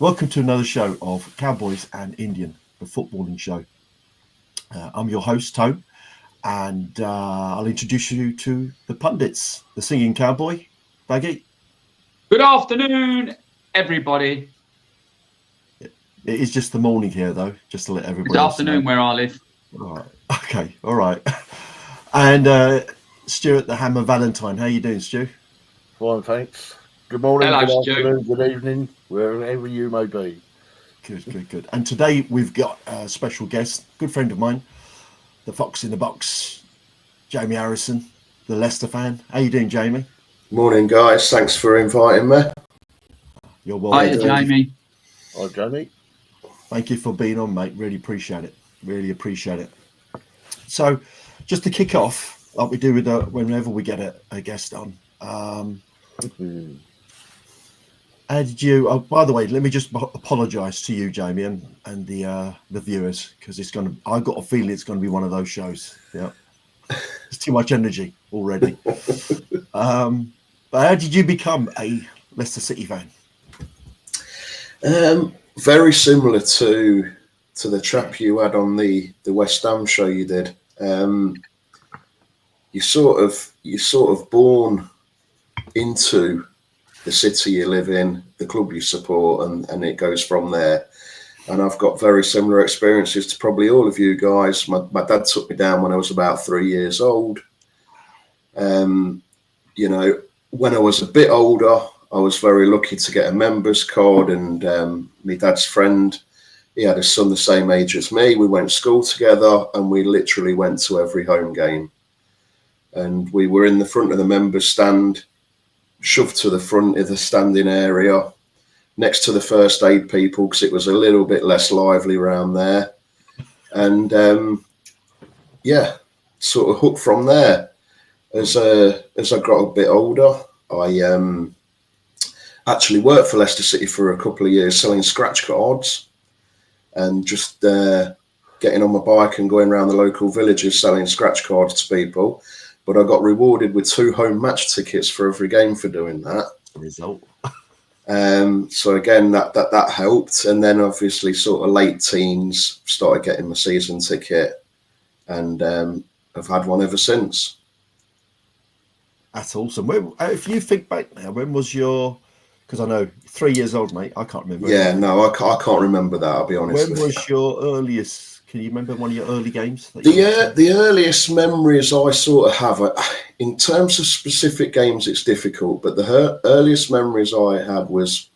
Welcome to another show of Cowboys and Indian, the footballing show. I'm your host, Tone, and I'll introduce you to the pundits, the singing cowboy, Duggy. Good afternoon, everybody. It is just the morning here, though, just to let everybody Good else afternoon know. where I live. All right. Okay, all right. And Stuart the Hammer Valentine, how you doing, Stu? Fine, thanks. Good morning, Hello, good afternoon, good evening, wherever you may be. Good. And today we've got a special guest, good friend of mine, the Fox in the Box, Jamie Harrison, the Leicester fan. How you doing, Jamie? Morning, guys. Thanks for inviting me. You're welcome. Hi, Jamie. Hi, Jamie. Thank you for being on, mate. Really appreciate it. So, just to kick off, like we do with whenever we get a guest on, how did you? Oh, by the way, let me just apologise to you, Jamie, and the viewers, because I got a feeling it's going to be one of those shows. Yeah, there's too much energy already. But how did you become a Leicester City fan? Very similar to the chap you had on the West Ham show you did. You're sort of born into the city you live in, the club you support, and it goes from there. And I've got very similar experiences to probably all of you guys. My dad took me down when I was about 3 years old. When I was a bit older, I was very lucky to get a members card, and my dad's friend, he had a son the same age as me. We went to school together, and we literally went to every home game. And we were in the front of the members stand, shoved to the front of the standing area, next to the first aid people, because it was a little bit less lively around there. And sort of hooked from there. As I got a bit older, I actually worked for Leicester City for a couple of years selling scratch cards and just getting on my bike and going around the local villages selling scratch cards to people. But I got rewarded with 2 home match tickets for every game for doing that. Result. So again, that helped. And then obviously sort of late teens, started getting my season ticket, and I've had one ever since. That's awesome. If you think back now, when was your? Because I know 3 years old, mate. I can't remember. Yeah, no, I can't remember that. I'll be honest. When was your earliest? Can you remember one of your early games? The earliest memories I sort of have, in terms of specific games, it's difficult. But the earliest memories I had was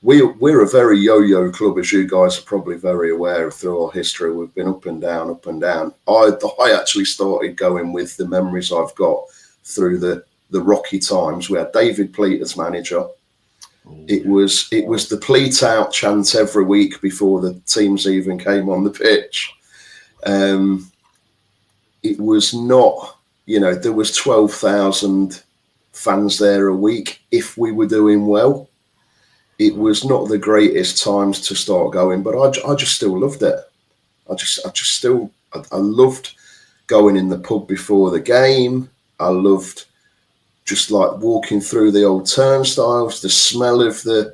we're a very yo-yo club, as you guys are probably very aware of through our history. We've been up and down, up and down. I actually started going with the memories I've got through the rocky times. We had David Pleat as manager. It was the Pleat out chant every week before the teams even came on the pitch. It was not, there was 12,000 fans there a week if we were doing well. It was not the greatest times to start going, but I just still loved it. I loved going in the pub before the game. I loved just like walking through the old turnstiles, the smell of the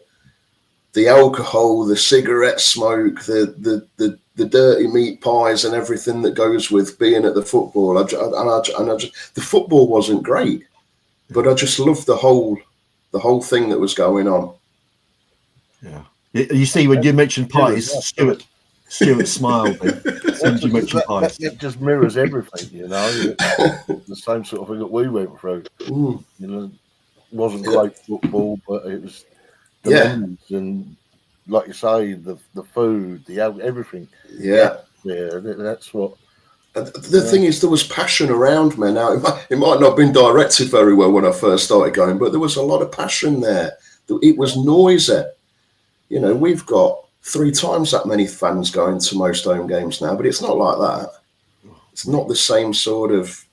alcohol, the cigarette smoke, the dirty meat pies, and everything that goes with being at the football. The football wasn't great, but I just loved the whole thing that was going on. Yeah, you see, when you mentioned pies, Stuart smiled as soon as you mentioned pies. It just mirrors everything, the same sort of thing that we went through. It wasn't great football, but it was the memories and, like you say, the food, everything. Yeah, that's what. The thing is, there was passion around me. Now, it might not have been directed very well when I first started going, but there was a lot of passion there. It was noisy. We've got 3 times that many fans going to most home games now, but it's not like that. It's not the same sort of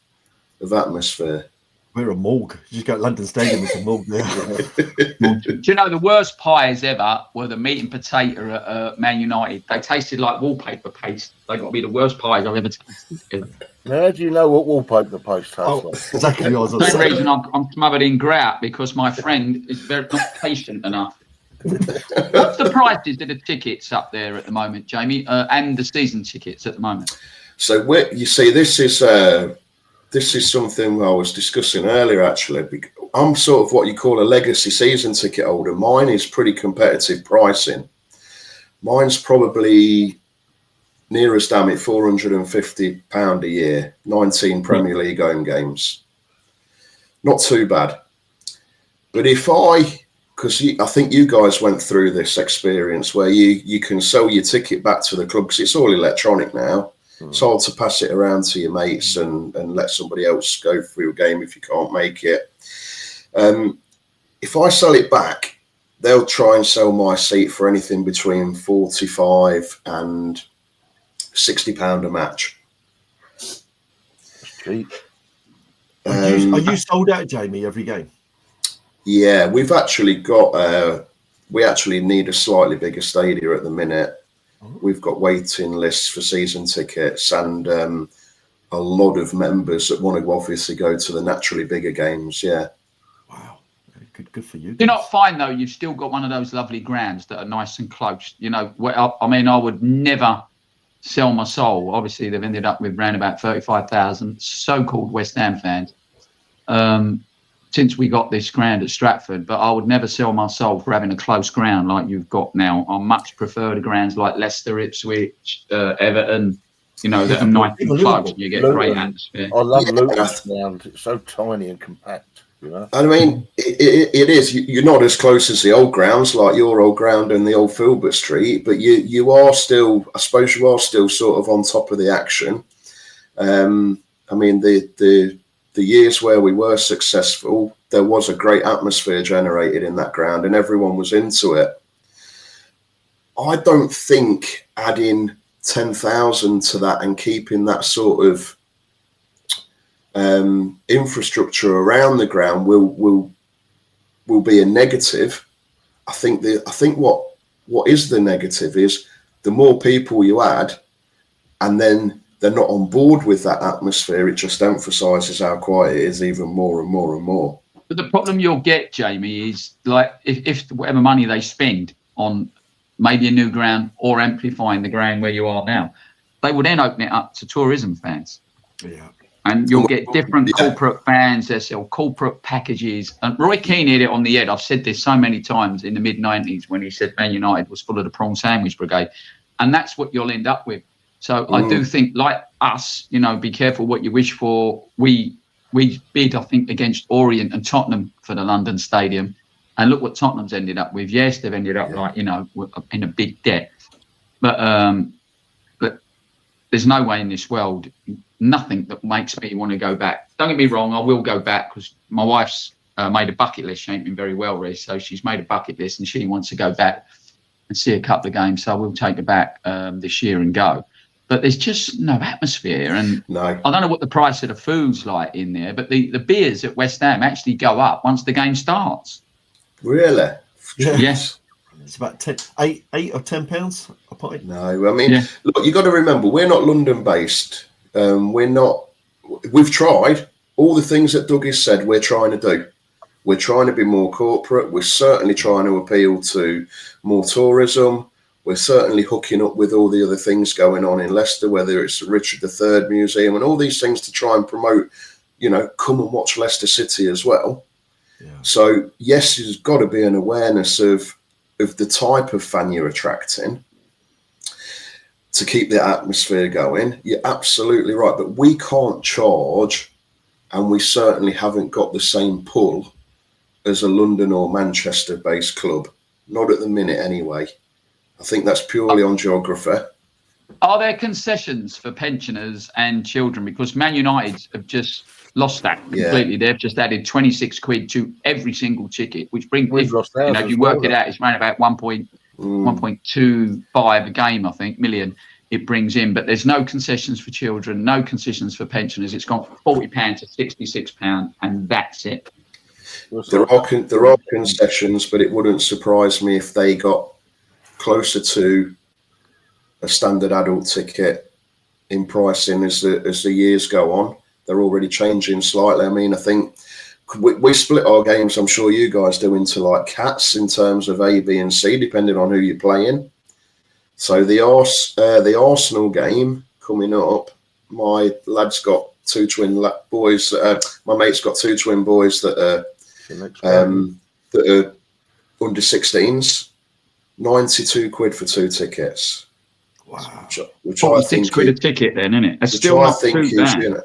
atmosphere. We're a morgue. You just go to London Stadium, it's a morgue there. Do you know the worst pies ever were the meat and potato at Man United? They tasted like wallpaper paste. They got to be the worst pies I've ever tasted. Now, how do you know what wallpaper paste tastes like? Exactly what I was The reason I'm smothered in grout, because my friend is very not patient enough. What's the prices of the tickets up there at the moment, Jamie, and the season tickets at the moment? So you see, this is something I was discussing earlier. Actually, I'm sort of what you call a legacy season ticket holder. Mine is pretty competitive pricing. Mine's probably near as damn it £450 a year, 19 Premier League home games. Not too bad. But because I think you guys went through this experience where you can sell your ticket back to the club because it's all electronic now. It's hard to pass it around to your mates and let somebody else go through a game if you can't make it. If I sell it back, they'll try and sell my seat for anything between £45 and £60 a match. Cheap. Are you sold out, Jamie, every game? Yeah, we've actually got. We actually need a slightly bigger stadium at the minute. We've got waiting lists for season tickets and a lot of members that want to obviously go to the naturally bigger games. Yeah. Wow. Good for you. Do you not find, though, you've still got one of those lovely grounds that are nice and close? You know, I mean, I would never sell my soul. Obviously, they've ended up with around about 35,000 so-called West Ham fans since we got this ground at Stratford. But I would never sell my soul for having a close ground like you've got now. I much prefer the grounds like Leicester, Ipswich, Everton. You know, that are nice and close. You get a great atmosphere. I love Luton's ground. It's so tiny and compact. You know? I mean, it is. You're not as close as the old grounds, like your old ground and the old Filbert Street, but you are still, I suppose, you are still sort of on top of the action. I mean, the years where we were successful, there was a great atmosphere generated in that ground, and everyone was into it. I don't think adding 10,000 to that and keeping that sort of infrastructure around the ground will be a negative. I think what is the negative is the more people you add, and then they're not on board with that atmosphere. It just emphasises how quiet it is even more and more and more. But the problem you'll get, Jamie, is like if whatever money they spend on maybe a new ground or amplifying the ground where you are now, they will then open it up to tourism fans. Yeah. And you'll get different corporate fans that sell corporate packages. And Roy Keane hit it on the head. I've said this so many times in the mid-90s when he said Man United was full of the prawn sandwich brigade. And that's what you'll end up with. So I do think, like us, you know, be careful what you wish for. We bid, I think, against Orient and Tottenham for the London Stadium. And look what Tottenham's ended up with. Yes, they've ended up like, you know, in a big debt. But there's no way in this world, nothing that makes me want to go back. Don't get me wrong, I will go back because my wife's made a bucket list. She ain't been very well, really. So she's made a bucket list and she wants to go back and see a couple of games. So we'll take her back this year and go. But there's just no atmosphere. And I don't know what the price of the food's like in there, but the beers at West Ham actually go up once the game starts. Really? Yeah. Yes. It's about eight or £10 a pint. No, I mean, look, you got to remember, we're not London based. We've tried all the things that Duggy said we're trying to do. We're trying to be more corporate. We're certainly trying to appeal to more tourism. We're certainly hooking up with all the other things going on in Leicester, whether it's the Richard III Museum and all these things to try and promote, you know, come and watch Leicester City as well. Yeah. So, yes, there's got to be an awareness of the type of fan you're attracting to keep the atmosphere going. You're absolutely right, but we can't charge, and we certainly haven't got the same pull as a London or Manchester-based club. Not at the minute, anyway. I think that's purely on geography. Are there concessions for pensioners and children? Because Man United have just lost that completely. They've just added 26 quid to every single ticket, which brings, if you work it out, it's around about 1.25 a game, I think, million it brings in. But there's no concessions for children, no concessions for pensioners. It's gone from £40 to £66, and that's it. There are concessions, but it wouldn't surprise me if they got closer to a standard adult ticket in pricing as the years go on. They're already changing slightly. I mean, I think we split our games, I'm sure you guys do, into like cats in terms of A, B, and C, depending on who you're playing. So the Arsenal game coming up, my lad's got two twin boys. My mate's got two twin boys that are under 16s. 92 quid for 2 tickets. Wow. Which I think £46 a ticket then, isn't it? That's still not too bad. You know,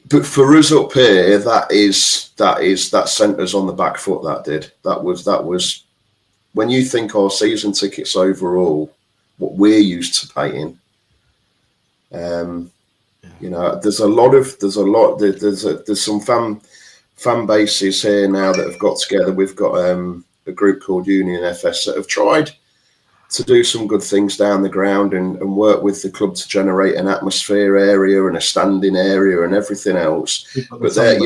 but for us up here, that sent us on the back foot. That was when you think our season tickets overall, what we're used to paying. You know, there's some fan bases here now that have got together. We've got a group called Union FS that have tried to do some good things down the ground and work with the club to generate an atmosphere area and a standing area and everything else. But they're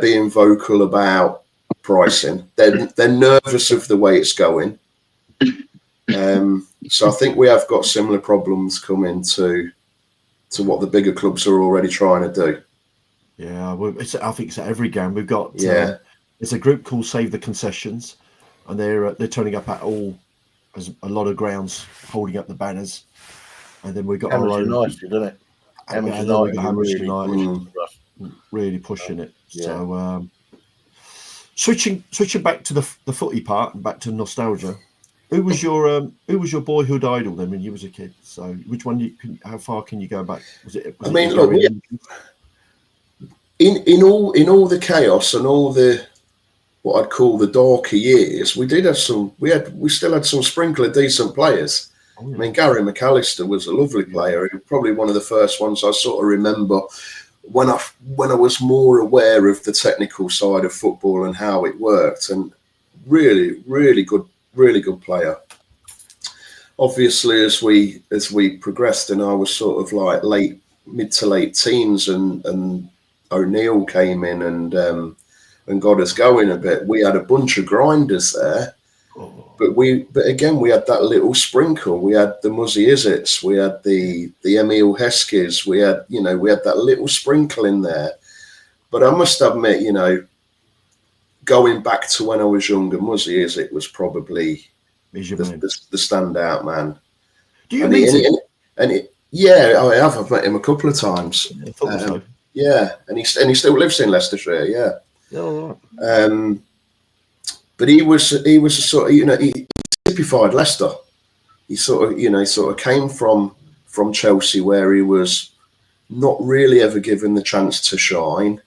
being vocal about pricing. They're nervous of the way it's going. So I think we have got similar problems coming to what the bigger clubs are already trying to do. Yeah, I think it's at every game. We've got it's a group called Save the Concessions, and they're turning up at there's a lot of grounds holding up the banners, and then we've got our own. United, isn't it? United really pushing it. Yeah. So switching back to the footy part and back to nostalgia. Who was your boyhood idol then when you was a kid? So which one how far can you go back? In all the chaos and all the what I'd call the darker years, we still had some sprinkle of decent players. Oh, yeah. I mean, Gary McAllister was a lovely player. He was probably one of the first ones I sort of remember when I was more aware of the technical side of football and how it worked. And really good player. Obviously, as we progressed, and I was sort of like mid to late teens, and O'Neill came in and got us going a bit. We had a bunch of grinders there, but again we had that little sprinkle. We had the Muzzy Izzets, we had the Emil Heskes, we had that little sprinkle in there. But I must admit, going back to when I was younger, Muzzy Izzet was probably the standout man. Do you meet him? Yeah, I have. I've met him a couple of times. I thought so. Yeah, and he still lives in Leicestershire. Yeah. Oh, right. But he was a sort of, he typified Leicester. He sort of came from Chelsea, where he was not really ever given the chance to shine,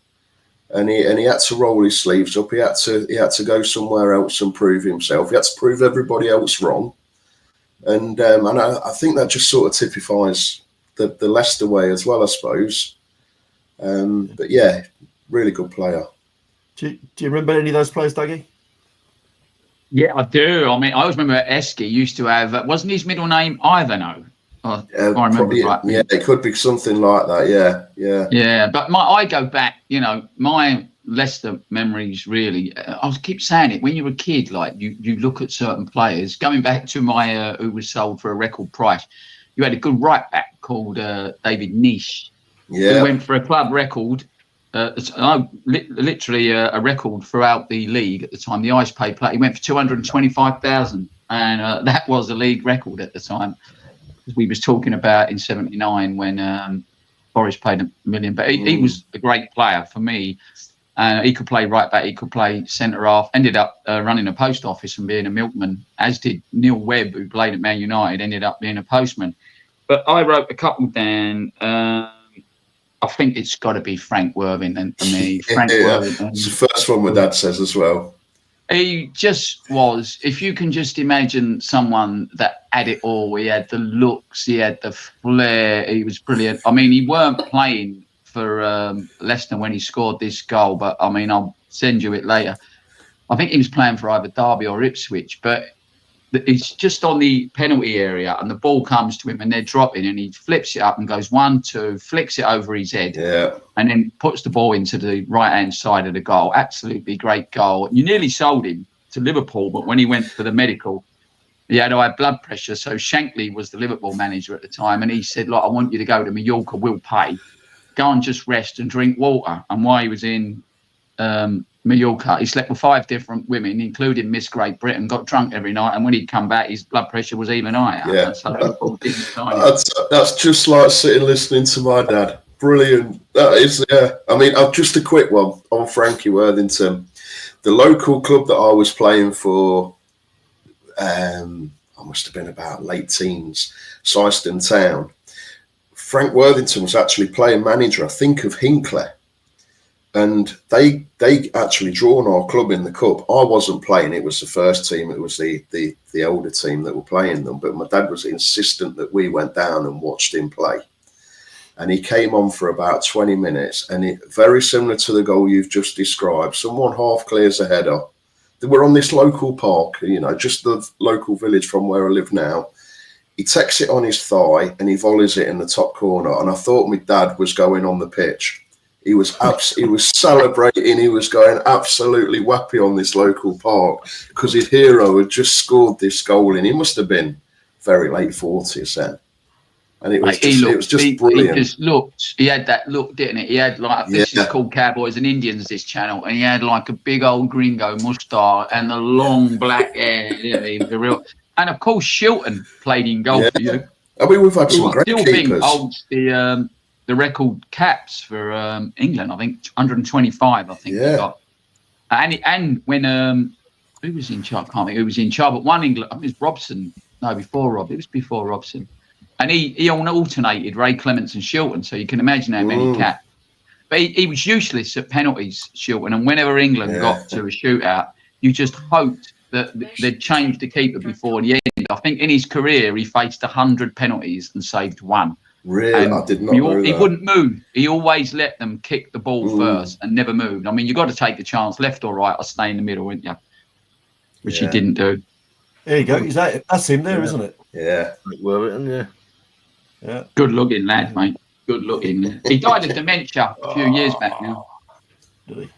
and he had to roll his sleeves up. He had to go somewhere else and prove himself. He had to prove everybody else wrong, and I think that just sort of typifies the Leicester way as well, I suppose. But yeah, really good player. Do you remember any of those players, Duggy? Yeah, I do. I mean, I always remember Eske used to have, wasn't his middle name Ivano? I remember right. Yeah, it could be something like that. Yeah. But I go back, my Leicester memories really. I keep saying it when you're a kid, like you look at certain players. Going back to my who was sold for a record price, you had a good right back called David Nish. Yeah, who went for a club record. Literally a record throughout the league at the time. The Ice Pay play, he went for 225,000, and that was a league record at the time. We was talking about in '79 when Boris paid $1 million, but he was a great player for me. He could play right back, he could play centre half. Ended up running a post office and being a milkman, as did Neil Webb, who played at Man United. Ended up being a postman. But I wrote a couple down. I think it's got to be Frank Worthington for me. Frank Worthington. It's the first one my dad says as well. He just was, if you can just imagine someone that had it all. He had the looks, he had the flair, he was brilliant. I mean, he weren't playing for Leicester when he scored this goal, but I mean, I'll send you it later. I think he was playing for either Derby or Ipswich, but it's just on the penalty area and the ball comes to him and they're dropping and he flips it up and goes 1-2, flicks it over his head, and then puts the ball into the right-hand side of the goal. Absolutely great goal. You nearly sold him to Liverpool, but when he went for the medical, he had high blood pressure. So Shankly was the Liverpool manager at the time, and he said, "Look, I want you to go to Mallorca, we'll pay. Go and just rest and drink water." And while he was in Mallorca. He slept with 5 different women, including Miss Great Britain, got drunk every night, and when he'd come back, his blood pressure was even higher. Yeah. So people didn't sign it. That's just like sitting listening to my dad. Brilliant. That is, yeah. I mean, just a quick one on Frankie Worthington. The local club that I was playing for, I must have been about late teens, Syston Town. Frank Worthington was actually playing manager, I think, of Hinckley. And they actually drawn our club in the cup. I wasn't playing; it was the first team. It was the older team that were playing them. But my dad was insistent that we went down and watched him play. And he came on for about 20 minutes, and very similar to the goal you've just described. Someone half clears a header. We're on this local park, just the local village from where I live now. He takes it on his thigh and he volleys it in the top corner. And I thought my dad was going on the pitch. He was celebrating. He was going absolutely wappy on this local park because his hero had just scored this goal, and he must have been very late 40s then. And it was just brilliant. He just looked. He had that look, didn't it? He had like this is called Cowboys and Indians. This channel, and he had like a big old gringo moustache and the long black hair. He was a real. And of course, Shilton played in goal for you. I mean, we've had some great keepers. Holds the record caps for England. I think 125. I think he got. And when who was in charge? I can't think who was in charge. But one England. I think it was Robson. No, before Rob. It was before Robson. And he alternated Ray Clements and Shilton, so you can imagine how many caps. But he was useless at penalties, Shilton. And whenever England got to a shootout, you just hoped that they'd change the keeper before the end. I think in his career, he faced 100 penalties and saved 1. Really? And I did not know that. He wouldn't move. He always let them kick the ball first and never moved. I mean, you've got to take the chance, left or right, or stay in the middle, wouldn't you? Which he didn't do. There you go. That's him there, isn't it? Yeah. Worthington, Yeah. Good looking lad, mate. Good looking. He died of dementia a few years back now. Did he?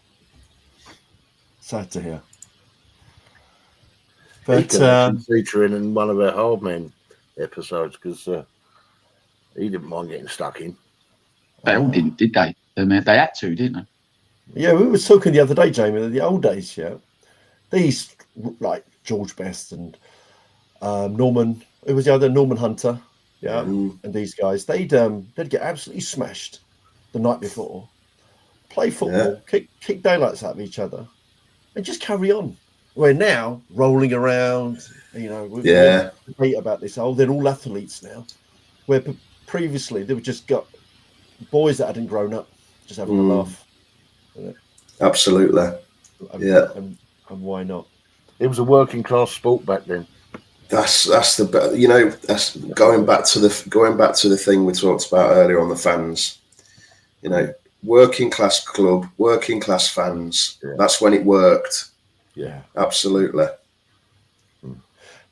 Sad to hear. But featuring in one of our Hard Men episodes because he didn't mind getting stuck in. They all didn't, did they? They had to, didn't they? Yeah, we were talking the other day, Jamie, the old days. Yeah, these like George Best and Norman. It was the other Norman Hunter. Yeah, and these guys, they'd get absolutely smashed the night before, play football, kick daylights out of each other, and just carry on. We're now rolling around, we debate about this. Oh, they're all athletes now. Where previously they were just got boys that hadn't grown up, just having a laugh. Absolutely. And why not? It was a working class sport back then. That's that's going back to the thing we talked about earlier on the fans. Working class club, working class fans. Yeah. That's when it worked. Yeah, absolutely.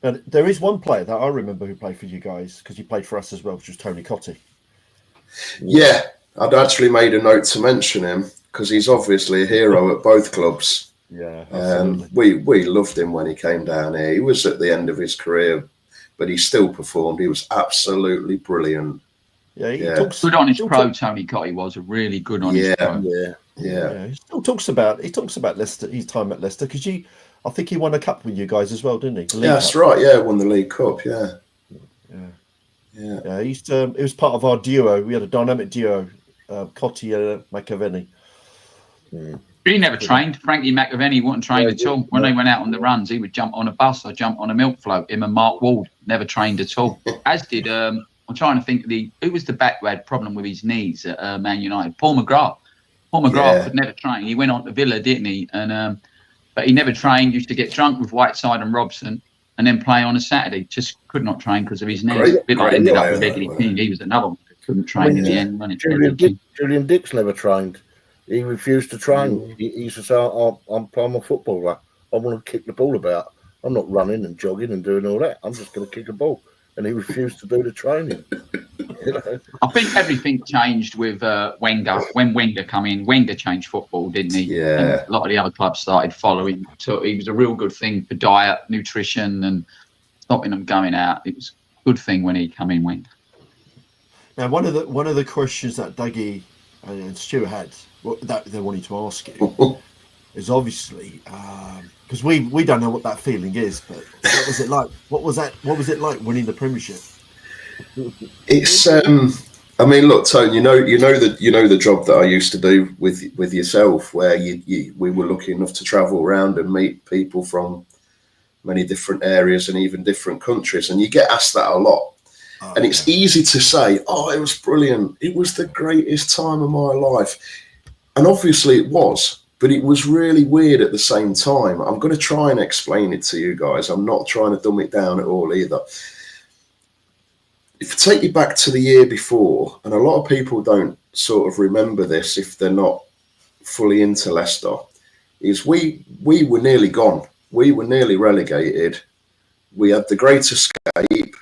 Now there is one player that I remember who played for you guys because he played for us as well, which was Tony Cottee. Yeah, I'd actually made a note to mention him because he's obviously a hero at both clubs. Yeah, we loved him when he came down here. He was at the end of his career, but he still performed. He was absolutely brilliant. Yeah, talks good on his pro. Tony Cottee was a really good on his pro. Yeah. He still talks about Leicester, his time at Leicester, because I think he won a cup with you guys as well, didn't he? Yeah, that's right. Yeah, won the League Cup. Yeah. He used to. It was part of our duo. We had a dynamic duo, Cottee and McAvenny. He never trained. Frankie McAvenny wasn't trained at all. When they went out on the runs, he would jump on a bus or jump on a milk float. Him and Mark Ward never trained at all. As did I'm trying to think who was the back who had a problem with his knees at Man United? Paul McGrath. Paul McGrath could never train. He went on to Villa, didn't he? And but he never trained. Used to get drunk with Whiteside and Robson, and then play on a Saturday. Just could not train because of his knees. Ended up with Eddie King. He was another one that couldn't train in the end. Julian Dix never trained. He refused to train. He used to say, I'm a footballer. I want to kick the ball about. I'm not running and jogging and doing all that. I'm just going to kick a ball. And he refused to do the training. I think everything changed with Wenger. When Wenger came in, Wenger changed football, didn't he? Yeah. And a lot of the other clubs started following. So he was a real good thing for diet, nutrition, and stopping them going out. It was a good thing when he came in, Wenger. Now, one of the questions that Duggy and Stuart had that they wanted to ask you is obviously because we don't know what that feeling is, but what was it like? What was it like winning the Premiership? It's I mean, look, Tone, you know the job that I used to do with yourself, where we were lucky enough to travel around and meet people from many different areas and even different countries, and you get asked that a lot. And it's easy to say, oh, it was brilliant, it was the greatest time of my life, and obviously it was, but it was really weird at the same time. I'm going to try and explain it to you guys. I'm not trying to dumb it down at all either. If I take you back to the year before, and a lot of people don't sort of remember this if they're not fully into Leicester, is we were nearly gone. We were nearly relegated. We had the great escape.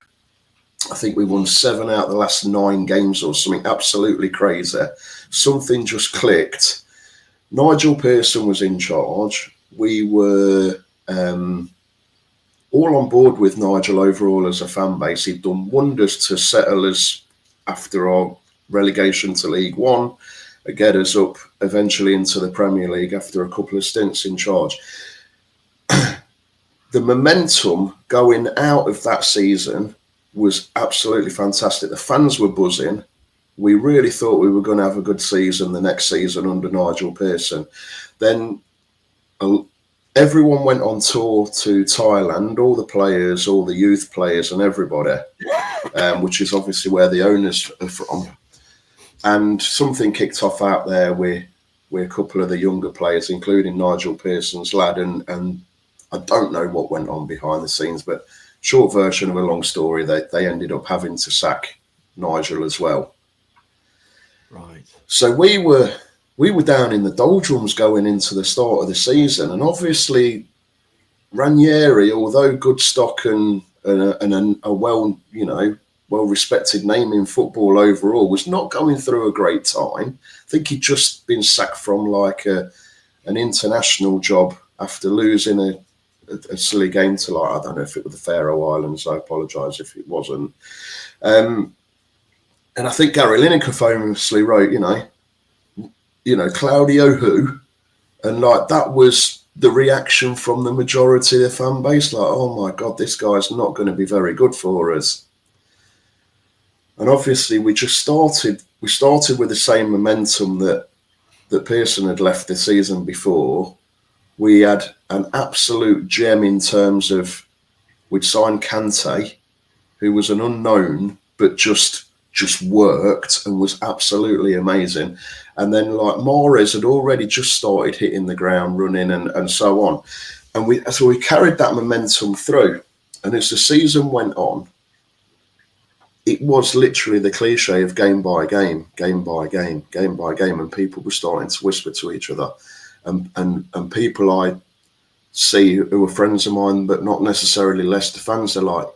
I think we won 7 out of the last 9 games or something absolutely crazy. Something just clicked. Nigel Pearson was in charge. We were all on board with Nigel overall as a fan base. He'd done wonders to settle us after our relegation to League One, get us up eventually into the Premier League after a couple of stints in charge. The momentum going out of that season was absolutely fantastic. The fans were buzzing. We really thought we were going to have a good season the next season under Nigel Pearson. Then everyone went on tour to Thailand, all the players, all the youth players and everybody, which is obviously where the owners are from. And something kicked off out there with a couple of the younger players, including Nigel Pearson's lad. And I don't know what went on behind the scenes, but short version of a long story, they ended up having to sack Nigel as well. Right. So we were down in the doldrums going into the start of the season, and obviously Ranieri, although good stock and a well-respected name in football overall, was not going through a great time. I think he'd just been sacked from like an international job after losing a silly game to, like, I don't know if it was the Faroe Islands. I apologise if it wasn't. And I think Gary Lineker famously wrote, Claudio who? And like that was the reaction from the majority of the fan base, like, oh my God, this guy's not going to be very good for us. And obviously we started with the same momentum that Pearson had left the season before. We had an absolute gem in terms of we'd signed Kante, who was an unknown, but just worked and was absolutely amazing. And then like Mahrez had already just started hitting the ground running and so on. And we carried that momentum through. And as the season went on, it was literally the cliche of game by game, game by game, game by game. And people were starting to whisper to each other. And people I see who are friends of mine, but not necessarily Leicester fans, are like,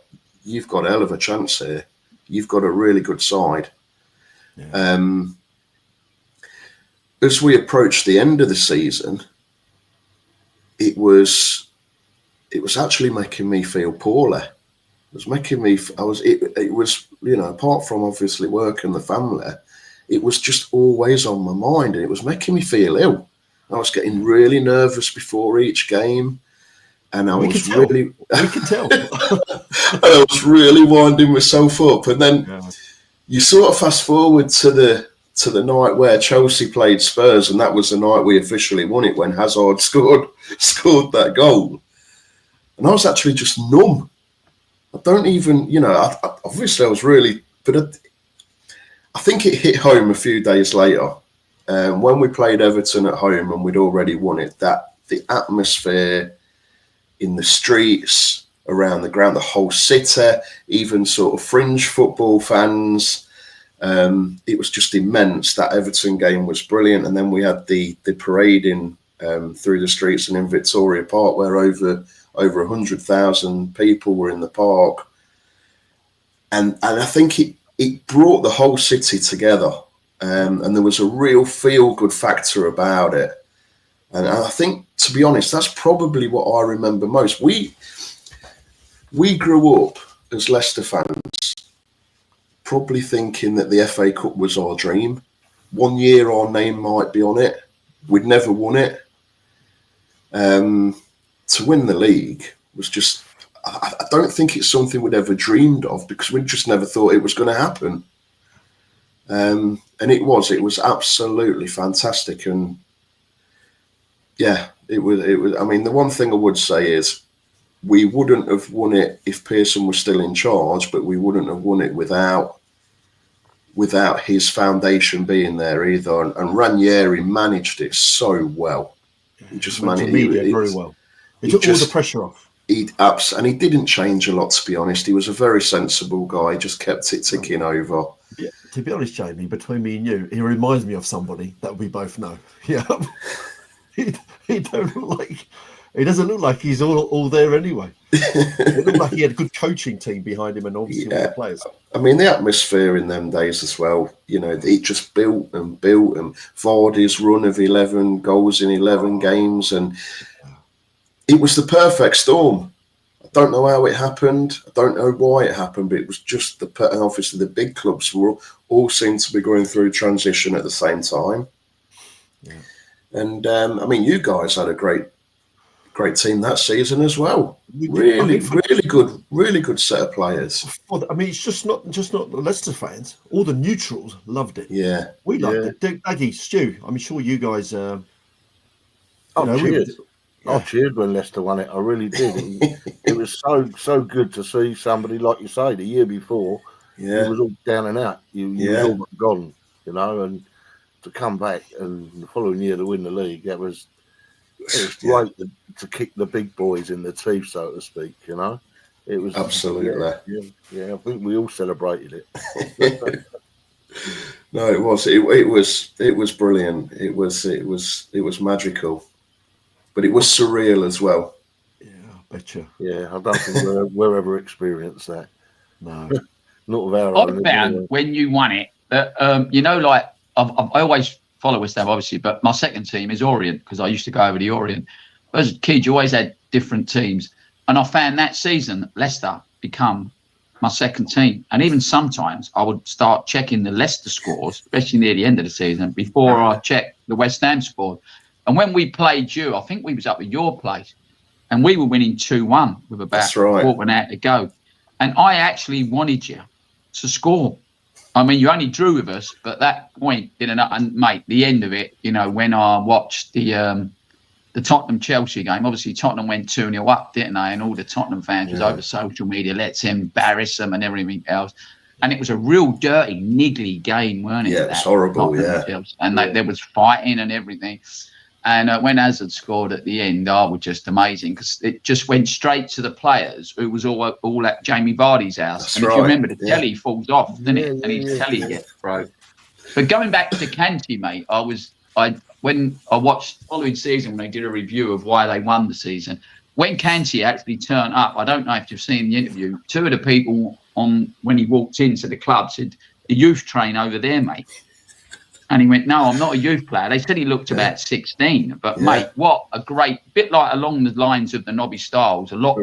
you've got a hell of a chance here. You've got a really good side. Yeah. As we approached the end of the season, it was actually making me feel poorly. It was making me. It was apart from obviously work and the family, it was just always on my mind, and it was making me feel ill. I was getting really nervous before each game. And we can tell. I was really winding myself up, and then you sort of fast forward to the night where Chelsea played Spurs, and that was the night we officially won it when Hazard scored that goal. And I was actually just numb. I don't even, obviously I was really, but I think it hit home a few days later when we played Everton at home and we'd already won it. That the atmosphere in the streets, around the ground, the whole city, even sort of fringe football fans. It was just immense. That Everton game was brilliant. And then we had the parading through the streets and in Victoria Park, where over 100,000 people were in the park. And I think it brought the whole city together. And there was a real feel-good factor about it. And I think, to be honest, that's probably what I remember most. We grew up as Leicester fans, probably thinking that the FA Cup was our dream. One year our name might be on it. We'd never won it. to win the league was just, I don't think it's something we'd ever dreamed of, because we just never thought it was going to happen. And it was absolutely fantastic. And yeah, it was, I mean, the one thing I would say is we wouldn't have won it if Pearson was still in charge, but we wouldn't have won it without his foundation being there either. And Ranieri managed it so well. He just managed it very well. He took all the pressure off. And he didn't change a lot, to be honest. He was a very sensible guy, just kept it ticking over. Yeah, to be honest, Jamie, between me and you, he reminds me of somebody that we both know. Yeah. He doesn't look like he's all there anyway. It looked like he had a good coaching team behind him, and obviously all the players. I mean, the atmosphere in them days as well, you know, it just built and built. And Vardy's run of 11 goals in 11 games, and it was the perfect storm. I don't know how it happened. I don't know why it happened, but it was just and obviously the big clubs were all seemed to be going through transition at the same time. Yeah. And I mean, you guys had a great team that season as well. Really good set of players. I mean, it's just not the Leicester fans. All the neutrals loved it. Yeah, we loved it. Duggy, Stu, I'm sure you guys. I cheered when Leicester won it. I really did. It was so good to see somebody, like you say, the year before. Yeah, it was all down and out. You was all gone, you know, and to come back and the following year to win the league, it was great to kick the big boys in the teeth, so to speak. You know, it was absolutely. Yeah. I think we all celebrated it. No, it was. It was brilliant. It was magical, but it was surreal as well. Yeah, I bet you. Yeah, I don't think we'll ever experience that. No, not with our. I found when you won it, you know, like I always follow West Ham, obviously, but my second team is Orient, because I used to go over the Orient. As a kid, you always had different teams, and I found that season Leicester become my second team. And even sometimes I would start checking the Leicester scores, especially near the end of the season, before I checked the West Ham score. And when we played you, I think we was up at your place, and we were winning 2-1 with about quarter an hour to go. And I actually wanted you to score. I mean, you only drew with us, but that point didn't. And mate, the end of it, you know, when I watched the Tottenham Chelsea game, obviously Tottenham went 2-0 up, didn't they? And all the Tottenham fans was over social media, let's embarrass them and everything else. And it was a real dirty, niggly game, weren't it? Yeah, it's horrible. Tottenham, and there was fighting and everything. And when Hazard scored at the end, was just amazing, because it just went straight to the players who was all at Jamie Vardy's house. That's and if you remember, the telly falls off, didn't it? And his telly gets broke. But going back to Kanté, mate, when I watched the following season, when they did a review of why they won the season, when Kanté actually turned up, I don't know if you've seen the interview, two of the people when he walked into the club said, "The youth train over there, mate." And he went, "No, I'm not a youth player." They said he looked about 16, but mate, what a great bit, like along the lines of the Nobby Styles, a lot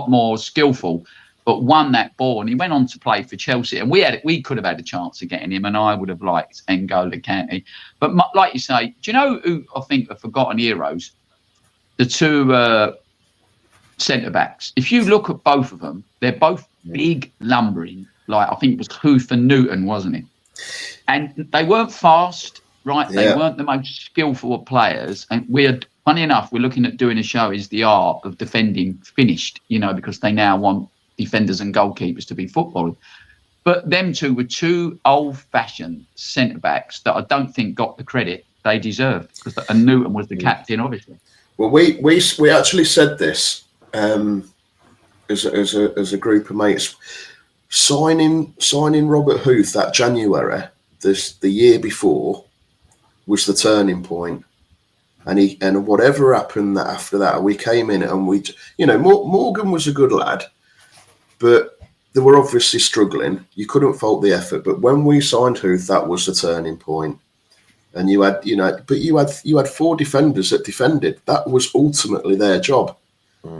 more skillful, but won that ball. And he went on to play for Chelsea, and we could have had a chance of getting him, and I would have liked N'Golo Kanté. But like you say, do you know who I think are forgotten heroes? The two centre backs. If you look at both of them, they're both big, lumbering. Like I think it was Ruud van Nistelrooy, wasn't it? And they weren't fast, right? They weren't the most skillful of players. And funny enough, we're looking at doing a show, is the art of defending finished, you know, because they now want defenders and goalkeepers to be footballers. But them two were two old-fashioned centre-backs that I don't think got the credit they deserved. And Newton was the captain, obviously. Well, we actually said this as a group of mates. Signing Robert Huth that January, the year before, was the turning point. And whatever happened after that, we came in and Morgan was a good lad, but they were obviously struggling. You couldn't fault the effort. But when we signed Huth, that was the turning point. And you had four defenders that defended. That was ultimately their job.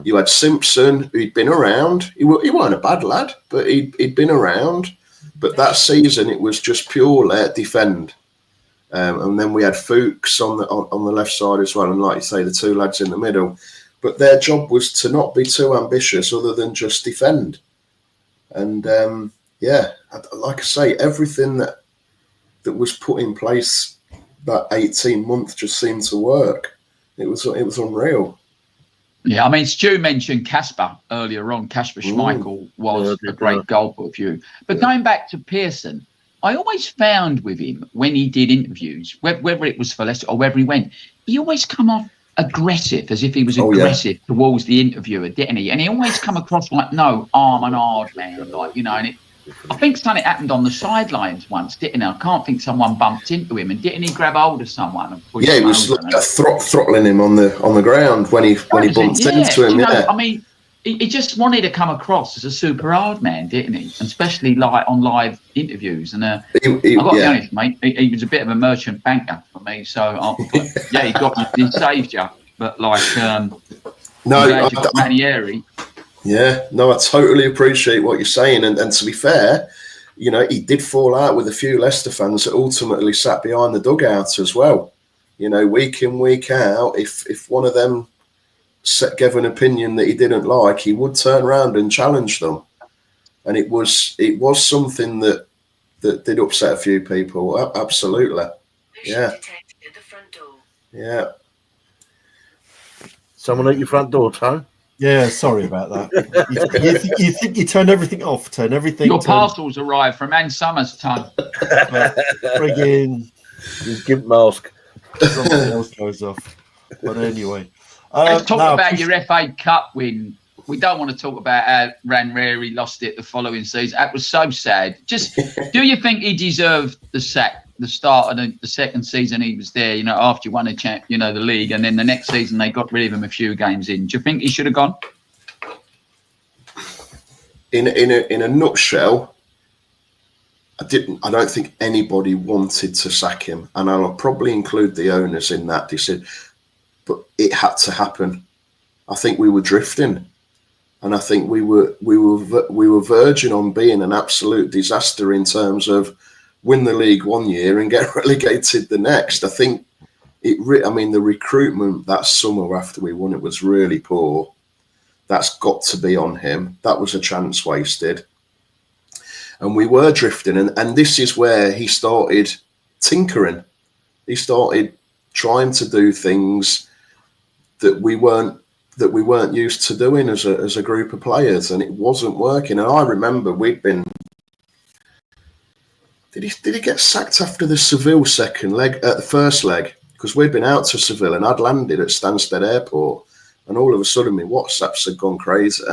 You had Simpson, who'd been around. He weren't a bad lad, but he'd been around. But that season, it was just pure defend. And then we had Fuchs on the left side as well, and like you say, the two lads in the middle. But their job was to not be too ambitious, other than just defend. And like I say, everything that was put in place that 18 months just seemed to work. It was unreal. Yeah, I mean, Stu mentioned Kasper earlier on. Kasper Schmeichel was a great goal for you. But going back to Pearson, I always found with him when he did interviews, whether it was for Leicester or wherever he went, he always come off aggressive, as if he was aggressive towards the interviewer, didn't he? And he always come across like, no, I'm an hard man, like, you know. And I think something happened on the sidelines once, didn't he? I can't think someone bumped into him, and didn't he grab hold of someone? And he was like throttling him on the ground when he bumped into him. I mean, he just wanted to come across as a super hard man, didn't he? And especially like on live interviews. And I've got to be honest, mate, he was a bit of a merchant banker for me. So he saved you. But like, Ranieri. Yeah, no, I totally appreciate what you're saying. And to be fair, you know, he did fall out with a few Leicester fans that ultimately sat behind the dugout as well. You know, week in, week out, if one of them gave an opinion that he didn't like, he would turn around and challenge them. And it was something that did upset a few people. Absolutely. Yeah. Yeah. Someone at your front door, Tone? Yeah, sorry about that. you think you turn everything off, Your parcels arrive from Ann Summers, Ton. Friggin' his gimp mask. Something else goes off. But anyway. Let's talk about your FA Cup win. We don't want to talk about how Ranieri lost it the following season. That was so sad. Just, do you think he deserved the sack? The start of the second season he was there, you know, after you won the league, and then the next season they got rid of him a few games in. Do you think he should have gone? In a nutshell, I don't think anybody wanted to sack him, and I'll probably include the owners in that decision. But it had to happen. I think we were drifting, and I think we were verging on being an absolute disaster in terms of win the league one year and get relegated the next. I think the recruitment that summer after we won it was really poor. That's got to be on him. That was a chance wasted. And we were drifting, and this is where he started tinkering. He started trying to do things that we weren't used to doing as a group of players, and it wasn't working. And I remember we'd been. Did he get sacked after the Seville second leg, the first leg? Because we'd been out to Seville and I'd landed at Stansted Airport, and all of a sudden my WhatsApps had gone crazy,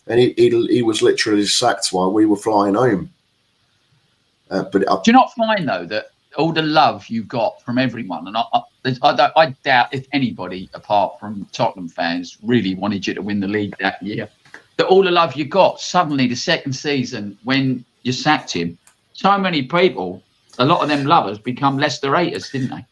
and he was literally sacked while we were flying home. Do you not find though that all the love you got from everyone, and I doubt if anybody apart from Tottenham fans really wanted you to win the league that year, that all the love you got suddenly the second season when you sacked him? So many people, a lot of them lovers, become Leicester haters, didn't they?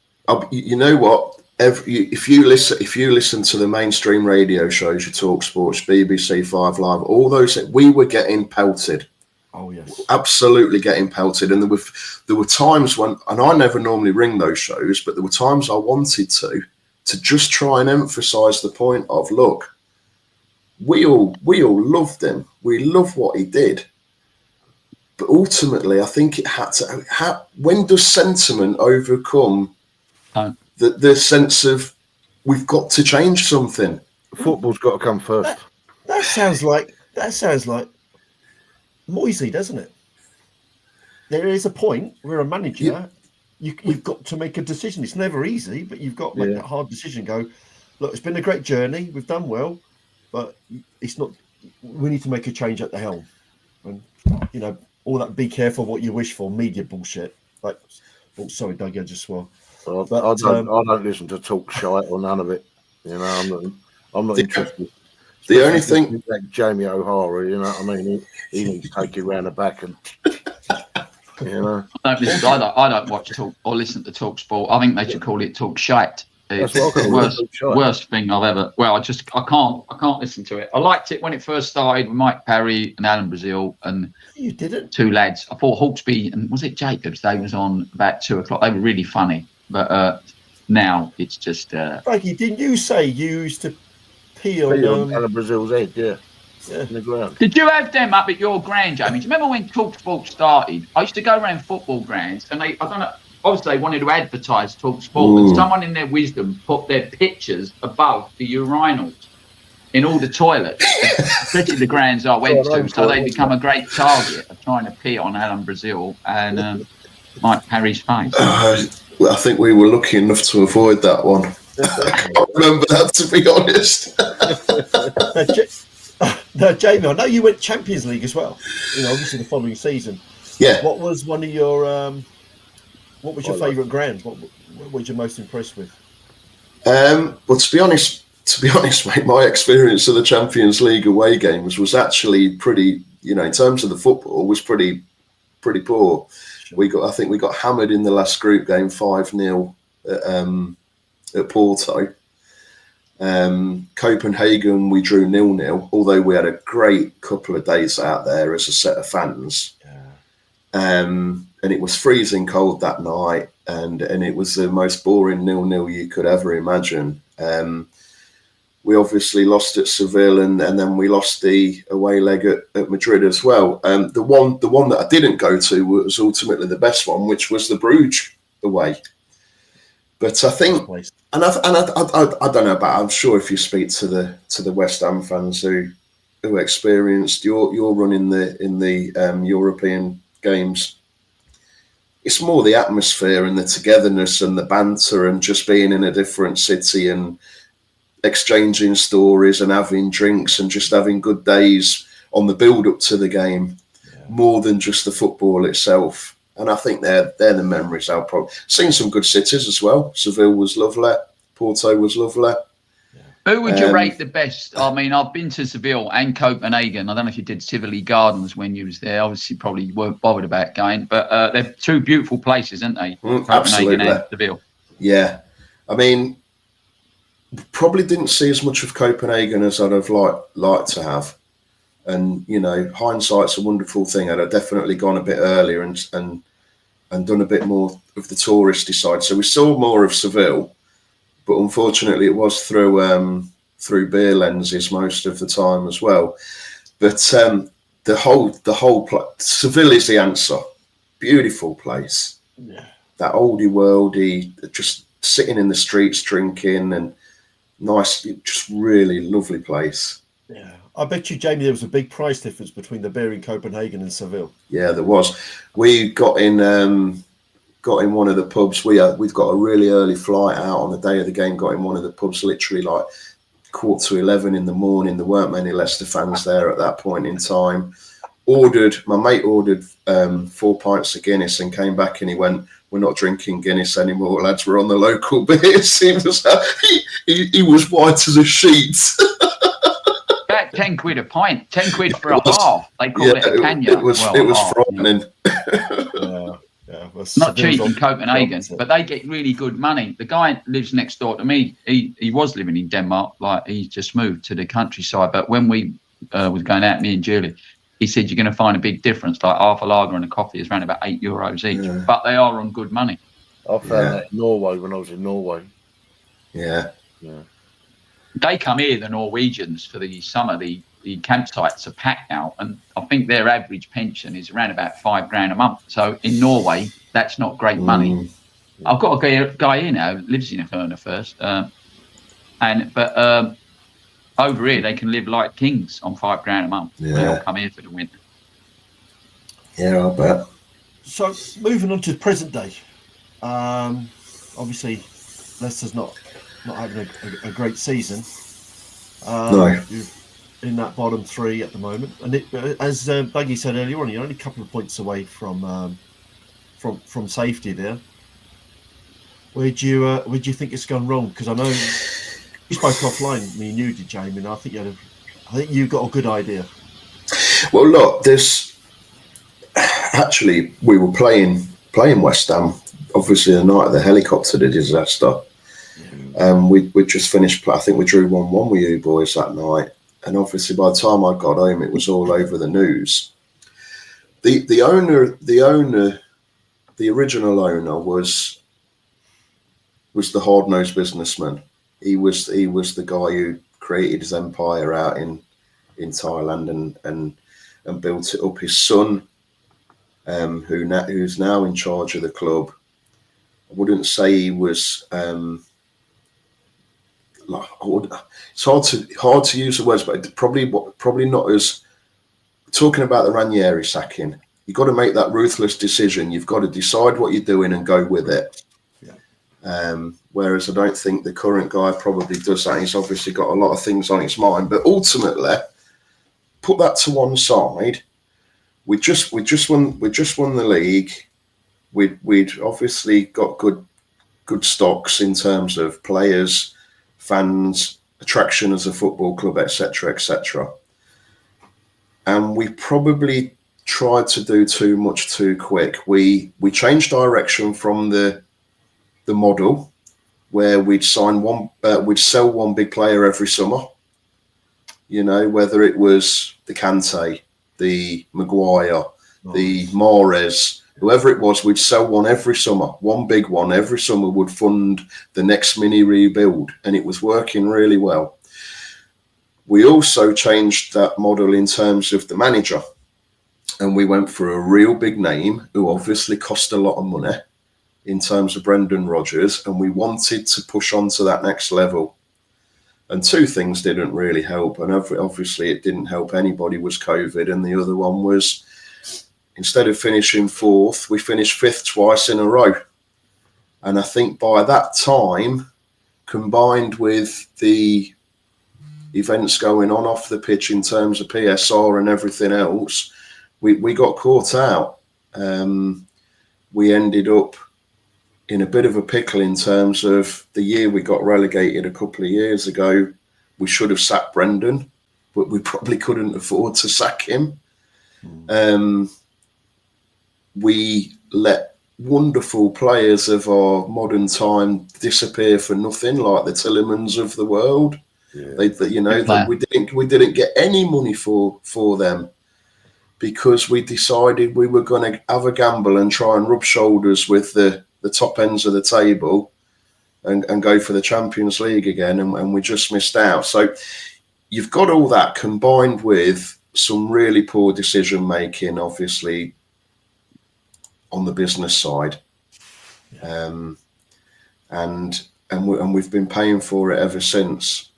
You know what? If you listen to the mainstream radio shows, your Talk Sports, BBC, 5 Live, all those, we were getting pelted. Oh yes, absolutely getting pelted. And there were times when, and I never normally ring those shows, but there were times I wanted to just try and emphasise the point of, look, we all loved him. We love what he did. But ultimately, I think it had to. When does sentiment overcome the sense of we've got to change something? Football's got to come first. That sounds like Moisey, doesn't it? There is a point where a manager, you've got to make a decision. It's never easy, but you've got to make that hard decision. Go, look, it's been a great journey. We've done well, but it's not. We need to make a change at the helm, and you know. All that be careful what you wish for media bullshit. Like, oh, sorry, Duggy, I just swore. But, I don't listen to talk shite or none of it. You know, I'm not interested. The only thing, like Jamie O'Hara, you know what I mean? He needs to take you round the back and, you know. I don't watch talk or listen to Talk Sport. I think they should call it Talk Shite. It's the worst thing I've ever. Well, I can't listen to it. I liked it when it first started with Mike Parry and Alan Brazil and you didn't. Two lads. I thought Hawksby and was it Jacobs? They was on about 2:00. They were really funny. But now it's just. Frankie, didn't you say you used to pee on Alan Brazil's head? Yeah. In the ground. Did you have them up at your ground, Jamie? Do you remember when TalkSport started? I used to go around football grounds, and I don't know. Obviously, they wanted to advertise TalkSport, and someone in their wisdom put their pictures above the urinals in all the toilets, especially the grounds I went to. So they become a great target of trying to pee on Alan Brazil and Mike Harry's face. Well, I think we were lucky enough to avoid that one. I can't remember that, to be honest. No, Jamie, I know you went Champions League as well. Obviously the following season. Yeah. What was one of your what was your favourite ground? What was you most impressed with? Well, to be honest, mate, my experience of the Champions League away games was actually pretty. In terms of the football, was pretty poor. Sure. I think we got hammered in the last group game 5-0 at Porto. Copenhagen, we drew 0-0, although we had a great couple of days out there as a set of fans. And it was freezing cold that night, and it was the most boring 0-0 you could ever imagine. We obviously lost at Seville, and then we lost the away leg at Madrid as well. The one that I didn't go to was ultimately the best one, which was the Bruges away. But I think, and I don't know about. I'm sure if you speak to the West Ham fans who experienced your run in the European games, it's more the atmosphere and the togetherness and the banter and just being in a different city and exchanging stories and having drinks and just having good days on the build up to the game, more than just the football itself. And I think they're the memories I'll probably seen. Some good cities as well. Seville was lovely. Porto was lovely. Who would you rate the best? I mean, I've been to Seville and Copenhagen. I don't know if you did Tivoli Gardens when you was there. Obviously, probably weren't bothered about going, but they're two beautiful places, aren't they? Copenhagen and Seville. Yeah. I mean, probably didn't see as much of Copenhagen as I'd have liked to have. And, hindsight's a wonderful thing. I'd have definitely gone a bit earlier and done a bit more of the touristy side. So we saw more of Seville, but unfortunately it was through beer lenses most of the time as well. But the whole Seville is the answer. Beautiful place. Yeah. That oldie worldy, just sitting in the streets drinking, and nice, just really lovely place. Yeah. I bet you, Jamie, there was a big price difference between the beer in Copenhagen and Seville. Yeah, there was. We got in one of the pubs. We've got a really early flight out on the day of the game. Got in one of the pubs literally like 11:15 in the morning. There weren't many Leicester fans there at that point in time. My mate ordered 4 pints of Guinness and came back and he went, "We're not drinking Guinness anymore, lads. We're on the local beers." He was white as a sheet. About 10 quid a pint, 10 quid for a half. They call it a canya. It was frightening. Not cheap in Copenhagen, but they get really good money. The guy lives next door to me. He was living in Denmark, like he just moved to the countryside. But when we was going out, me and Julie, he said you're going to find a big difference. Like half a lager and a coffee is around about €8 each, but they are on good money. I found that in Norway when I was in Norway. Yeah. They come here, the Norwegians, for the summer. The campsites are packed now, and I think their average pension is around about $5,000 a month. So in Norway, that's not great money. I've got a guy here now who lives in Herne first, but over here they can live like kings on $5,000 a month. Yeah. They all come here for the winter. Yeah, I bet. So moving on to the present day, obviously Leicester's not having a great season. No. You're in that bottom three at the moment, and as Duggy said earlier on, you're only a couple of points away from safety there. Where do you think it's gone wrong? Because I know you spoke offline, me and you did, Jamie, and I think you got a good idea. Well, look, actually we were playing West Ham. Obviously, the night of the helicopter disaster. We just finished. I think we drew 1-1 with you boys that night, and obviously by the time I got home, it was all over the news. The original owner was was the hard-nosed businessman. He was the guy who created his empire out in Thailand and built it up. His son, who's now in charge of the club, I wouldn't say he was. It's hard to use the words, but probably not as. Talking about the Ranieri sacking, you've got to make that ruthless decision. You've got to decide what you're doing and go with it. Yeah. Whereas I don't think the current guy probably does that. He's obviously got a lot of things on his mind, but ultimately, put that to one side. We just won the league. We'd obviously got good stocks in terms of players, fans, attraction as a football club, etc., etc. And we probably tried to do too much too quick. We changed direction from the model where we'd sell one big player every summer. You know, whether it was the Kante, the Maguire, the Mahrez, whoever it was, we'd sell one every summer, one big one every summer would fund the next mini rebuild, and it was working really well. We also changed that model in terms of the manager, and we went for a real big name who obviously cost a lot of money in terms of Brendan Rodgers, and we wanted to push on to that next level. And two things didn't really help, and obviously it didn't help anybody, was COVID, and the other one was, instead of finishing fourth, we finished fifth twice in a row. And I think by that time, combined with the events going on off the pitch in terms of PSR and everything else, we got caught out. We ended up in a bit of a pickle in terms of the year we got relegated a couple of years ago. We should have sacked Brendan, but we probably couldn't afford to sack him. We let wonderful players of our modern time disappear for nothing, like the Tillemans of the world. Yeah. We didn't get any money for them because we decided we were going to have a gamble and try and rub shoulders with the top ends of the table and go for the Champions League again, and we just missed out. So you've got all that combined with some really poor decision making, obviously, on the business side, and we've been paying for it ever since.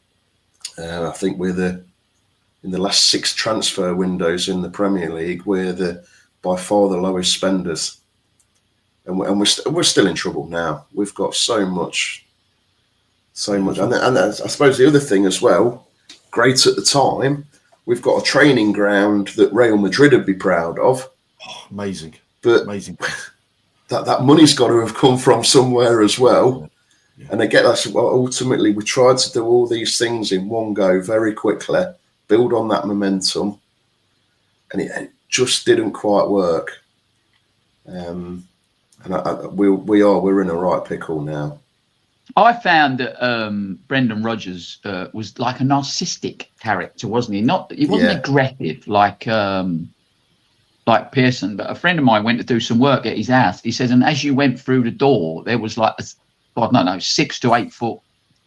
I think we're in the last 6 transfer windows in the Premier League, we're by far the lowest spenders, and we're still in trouble now. We've got so much, and I suppose the other thing as well, great at the time, we've got a training ground that Real Madrid would be proud of. Oh, amazing. But amazing. That money's got to have come from somewhere as well. Yeah. And again, that's what ultimately we tried to do all these things in one go very quickly, build on that momentum, and it just didn't quite work. And we're in a right pickle now. I found that Brendan Rodgers was like a narcissistic character, wasn't he? He wasn't aggressive like Pearson, but a friend of mine went to do some work at his house. He says, and as you went through the door, there was like, 6 to 8 foot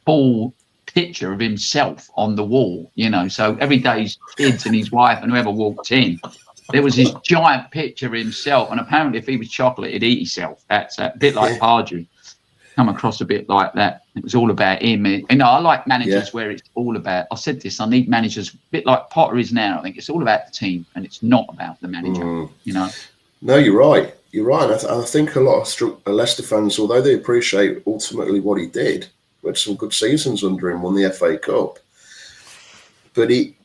tall picture of himself on the wall, so every day his kids and his wife and whoever walked in, there was this giant picture of himself, and apparently if he was chocolate, he'd eat himself. That's a bit like Pardew. Come across a bit like that. It was all about him. I like managers where it's all about, I said this, I need managers a bit like Potter is now. I think it's all about the team and it's not about the manager, No, you're right. You're right. I think a lot of Leicester fans, although they appreciate ultimately what he did, we had some good seasons under him, won the FA Cup. But he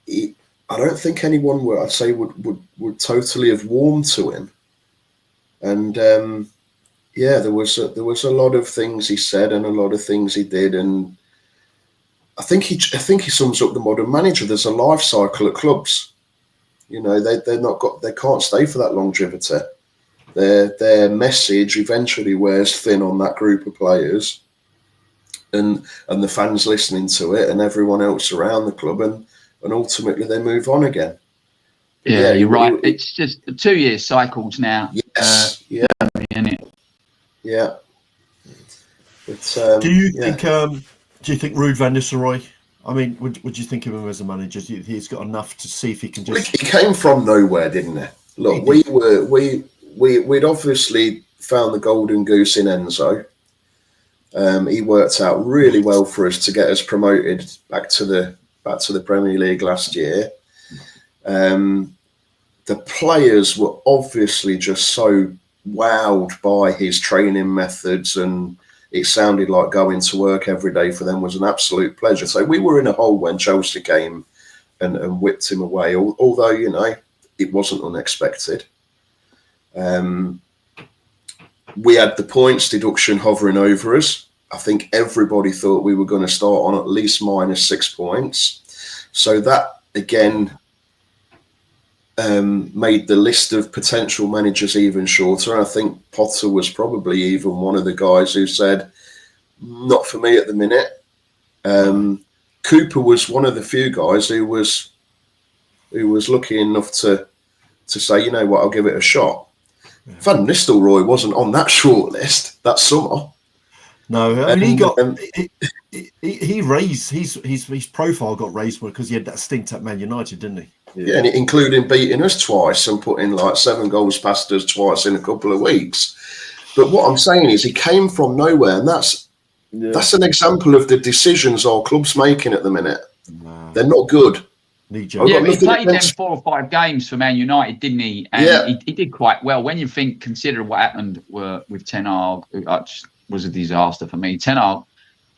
I don't think anyone would totally have warmed to him. And there was a lot of things he said and a lot of things he did, and I think he sums up the modern manager. There's a life cycle at clubs. They can't stay for that longevity. Their message eventually wears thin on that group of players, and the fans listening to it, and everyone else around the club, and ultimately they move on again. Yeah, you're right. It's just 2-year cycles now. Yes. In it. Yeah. But Do you think Ruud van Nistelrooy? I mean, would you think of him as a manager? He's got enough to see if he can just. He came from nowhere, didn't he? Look, we'd obviously found the golden goose in Enzo. He worked out really well for us to get us promoted back to the Premier League last year. The players were obviously just so wowed by his training methods, and it sounded like going to work every day for them was an absolute pleasure. So we were in a hole when Chelsea came and whipped him away, although, you know, it wasn't unexpected. We had the points deduction hovering over us. I think everybody thought we were going to start on at least -6 points. So that, again, made the list of potential managers even shorter. I think Potter was probably even one of the guys who said, not for me at the minute. Cooper was one of the few guys who was lucky enough to say, you know what, I'll give it a shot. Yeah. Van Nistelrooy wasn't on that short list that summer. No, I mean, he got he raised his profile got raised because he had that stint at Man United, didn't he? Yeah, and including beating us twice and putting like 7 goals past us twice in a couple of weeks. But what I'm saying is he came from nowhere, and that's an example of the decisions our club's making at the minute. No. They're not good. Yeah, but he played them 4 or 5 games for Man United, didn't he? And he did quite well. When you consider what happened with Ten Hag, it just was a disaster for me. Ten Hag,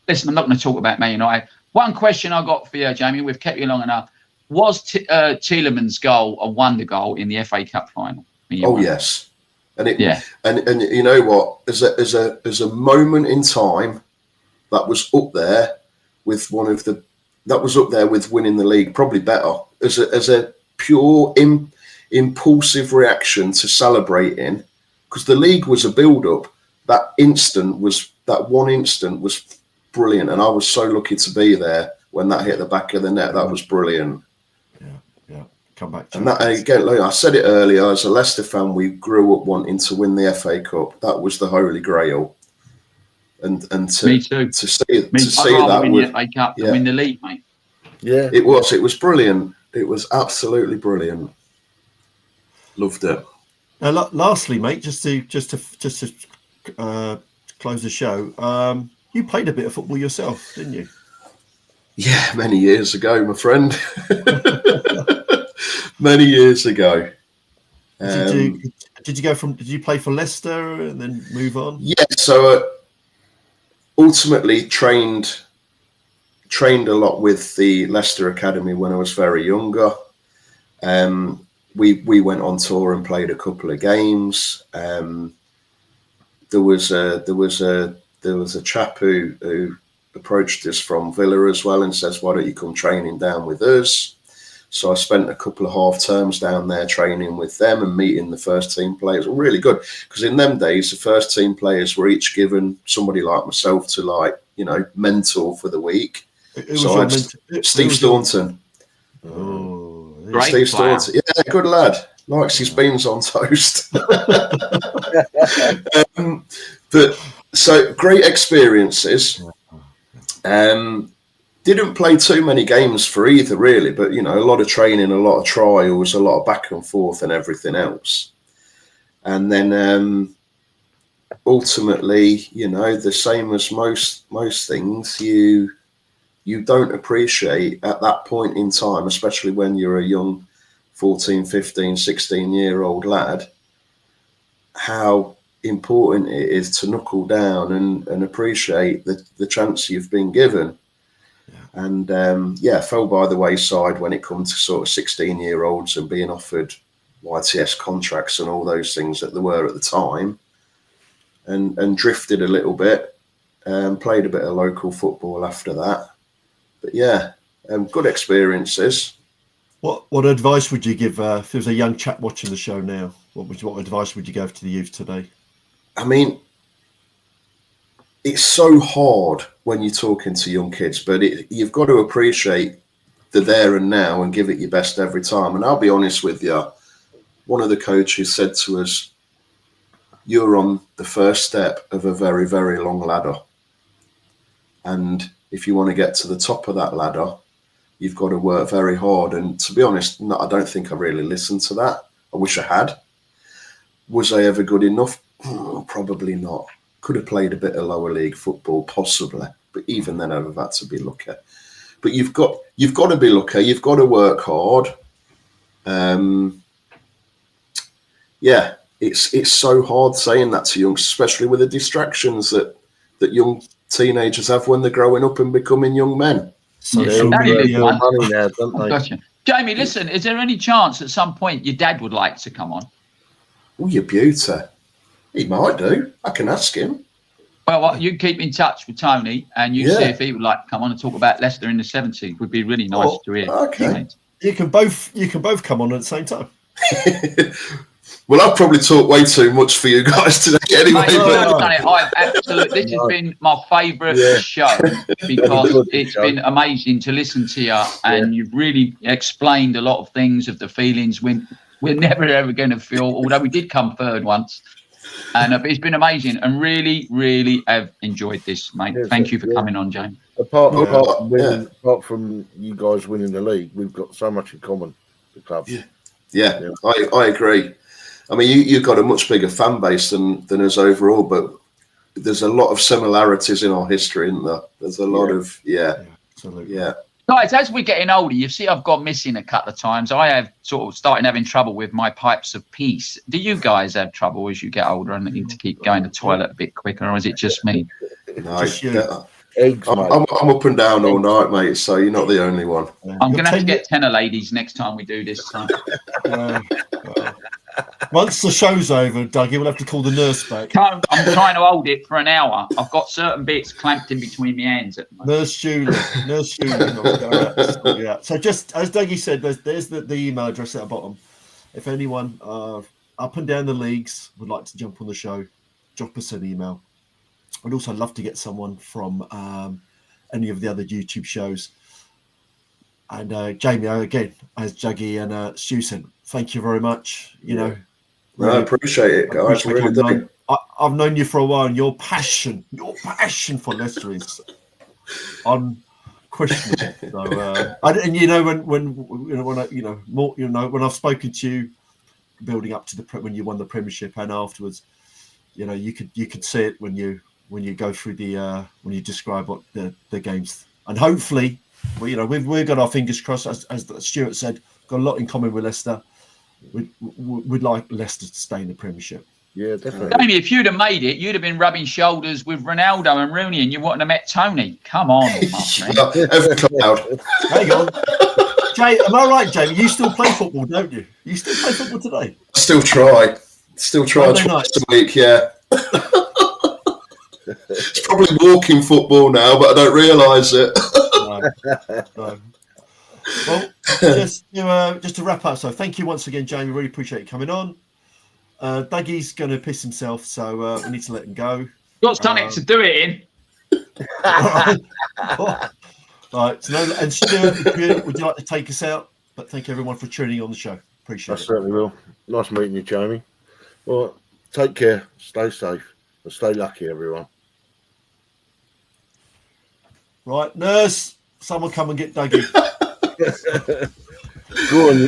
listen, I'm not going to talk about Man United. One question I got for you, Jamie, we've kept you long enough. Was Tielemans' goal a wonder goal in the FA Cup final? Oh, yes. And and you know what? As a moment in time, that was up there with with winning the league, probably better. As a pure impulsive reaction to celebrating, because the league was a build-up. That one instant was brilliant, and I was so lucky to be there when that hit the back of the net. That was brilliant. Yeah. Come back to and that again. Like I said it earlier, as a Leicester fan, we grew up wanting to win the FA Cup. That was the holy grail. And me too. To see that win the FA Cup than win the league, mate. Yeah, it was brilliant. It was absolutely brilliant. Loved it. Now, lastly, mate, just to close the show, you played a bit of football yourself, didn't you? Yeah, many years ago, my friend. Many years ago. Did you play for Leicester and then move on? Yeah, so ultimately trained a lot with the Leicester Academy when I was very younger. We went on tour and played a couple of games. There was a chap who approached us from Villa as well and says, why don't you come training down with us? So I spent a couple of half terms down there training with them and meeting the first team players. Well, really good, because in them days, the first team players were each given somebody like myself to mentor for the week. So I had Steve Staunton. Oh, great Steve Staunton. Yeah, good lad. Likes his beans on toast. But so great experiences. Didn't play too many games for either, really, but a lot of training, a lot of trials, a lot of back and forth, and everything else. And then ultimately, the same as most things, you don't appreciate at that point in time, especially when you're a young 14, 15, 16-year-old lad, how important it is to knuckle down and appreciate the chance you've been given. And fell by the wayside when it comes to sort of 16-year-olds and being offered YTS contracts and all those things that there were at the time, and drifted a little bit, played a bit of local football after that. But good experiences. What advice would you give if there was a young chap watching the show now? What advice would you give to the youth today? I mean, it's so hard when you're talking to young kids, but you've got to appreciate the there and now and give it your best every time. And I'll be honest with you, one of the coaches said to us, you're on the first step of a very, very long ladder. And if you want to get to the top of that ladder, you've got to work very hard. And to be honest, no, I don't think I really listened to that. I wish I had. Was I ever good enough? Probably not. Could have played a bit of lower league football, possibly. But even then, I'd have had to be lucky. But you've got to be lucky. You've got to work hard. Yeah, it's so hard saying that to youngsters, especially with the distractions that young teenagers have when they're growing up and becoming young men. So money now, don't they? Gotcha. Jamie, listen, is there any chance at some point your dad would like to come on? Oh, you beauty. He might do. I can ask him. Well, you keep in touch with Tony and you see if he would like to come on and talk about Leicester in the 70s. Would be really nice to hear. Okay. You can both come on at the same time. Well, I've probably talked way too much for you guys today anyway. Mate, done it. This has been my favourite show because it's been amazing to listen to you and you've really explained a lot of things of the feelings we're never ever going to feel, although we did come third once. And it's been amazing and really, really have enjoyed this, mate. Thank you for coming on, James. Apart from you guys winning the league, we've got so much in common, the club. Yeah. I agree. I mean, you've got a much bigger fan base than us overall, but there's a lot of similarities in our history, isn't there? There's a lot of, absolutely. Yeah. Guys, as we're getting older, you see I've gone missing a couple of times. I have sort of started having trouble with my pipes of peace. Do you guys have trouble as you get older and need to keep going to the toilet a bit quicker, or is it just me? No, I'm up and down all night, mate, so you're not the only one. I'm going to have to get tenor ladies next time we do this. Once the show's over, Duggy, we'll have to call the nurse back. I'm trying to hold it for an hour. I've got certain bits clamped in between my hands at the moment. Nurse Julie. Yeah. So just as Duggy said, there's the email address at the bottom. If anyone up and down the leagues would like to jump on the show, drop us an email. I'd also love to get someone from any of the other YouTube shows. And Jamie, again, as Juggy and Stu said, thank you very much. Really, I appreciate it, guys. I've known you for a while, and your passion for Leicester is unquestionable. So, when I've spoken to you, building up to when you won the Premiership and afterwards, you could see it when you go through when you describe what the games, and hopefully. We've got our fingers crossed, as Stuart said, got a lot in common with Leicester. We'd like Leicester to stay in the Premiership. Yeah, definitely. Jamie, if you'd have made it, you'd have been rubbing shoulders with Ronaldo and Rooney, and you wouldn't have met Tony. Come on, Hang on. Jay, am I right, Jamie? You still play football, don't you? You still play football today? Still try twice a week. Yeah. It's probably walking football now, but I don't realise it. No. Well, just to wrap up, so thank you once again, Jamie. Really appreciate you coming on. Duggy's going to piss himself, so we need to let him go. Got something to do it in. All right. So and Stuart, would you like to take us out? But thank everyone for tuning on the show. Appreciate it. I certainly will. Nice meeting you, Jamie. Well, take care, stay safe, and stay lucky, everyone. Right, nurse, someone come and get Duggy. Go on.